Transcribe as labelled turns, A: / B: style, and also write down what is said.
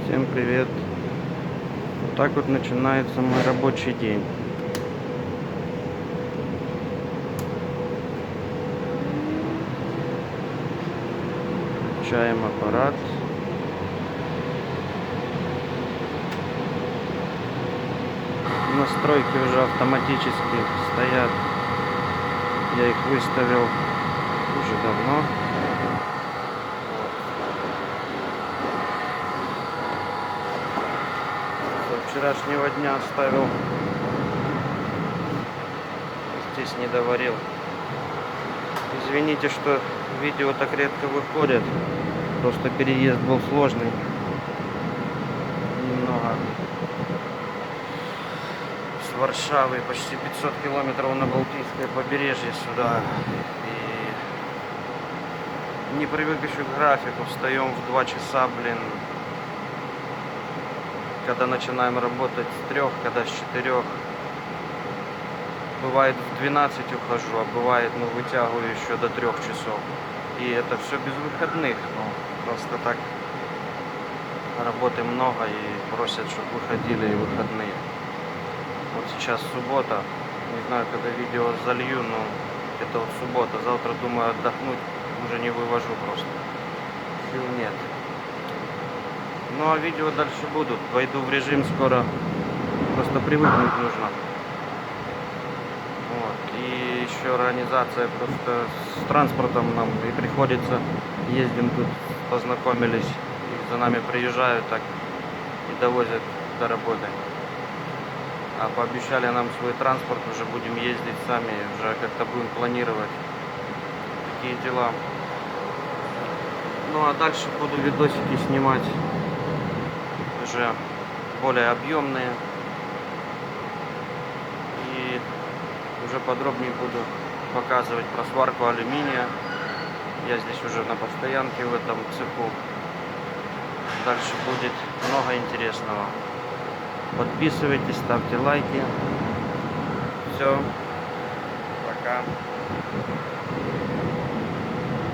A: Всем привет! Вот так вот начинается мой рабочий день. Включаем аппарат. Настройки уже автоматически стоят. Я их выставил уже давно. Со вчерашнего дня оставил. Здесь не доварил. Извините, что видео так редко выходят. Просто переезд был сложный. Немного. С Варшавы почти 500 километров на Балтийское побережье сюда. И не привык еще к графику. Встаем в 2 часа, когда начинаем работать с 3, когда с 4. Бывает в 12 ухожу, а бывает, вытягиваю еще до 3 часов. И это все без выходных. Просто так работы много и просят, чтобы выходили и выходные. Вот сейчас суббота. Не знаю, когда видео залью, но это вот суббота. Завтра думаю отдохнуть. Уже не вывожу просто. Сил нет. Ну а видео дальше будут. Войду в режим скоро. Просто привыкнуть нужно. И еще организация просто с транспортом нам и приходится. Ездим тут, познакомились, и за нами приезжают так и довозят до работы. А пообещали нам свой транспорт, уже будем ездить сами, уже как-то будем планировать такие дела. Ну а дальше буду видосики снимать уже более объемные. И уже подробнее буду показывать про сварку алюминия. Я здесь уже на постоянке в этом цеху. Дальше будет много интересного. Подписывайтесь, ставьте лайки. Все. Пока.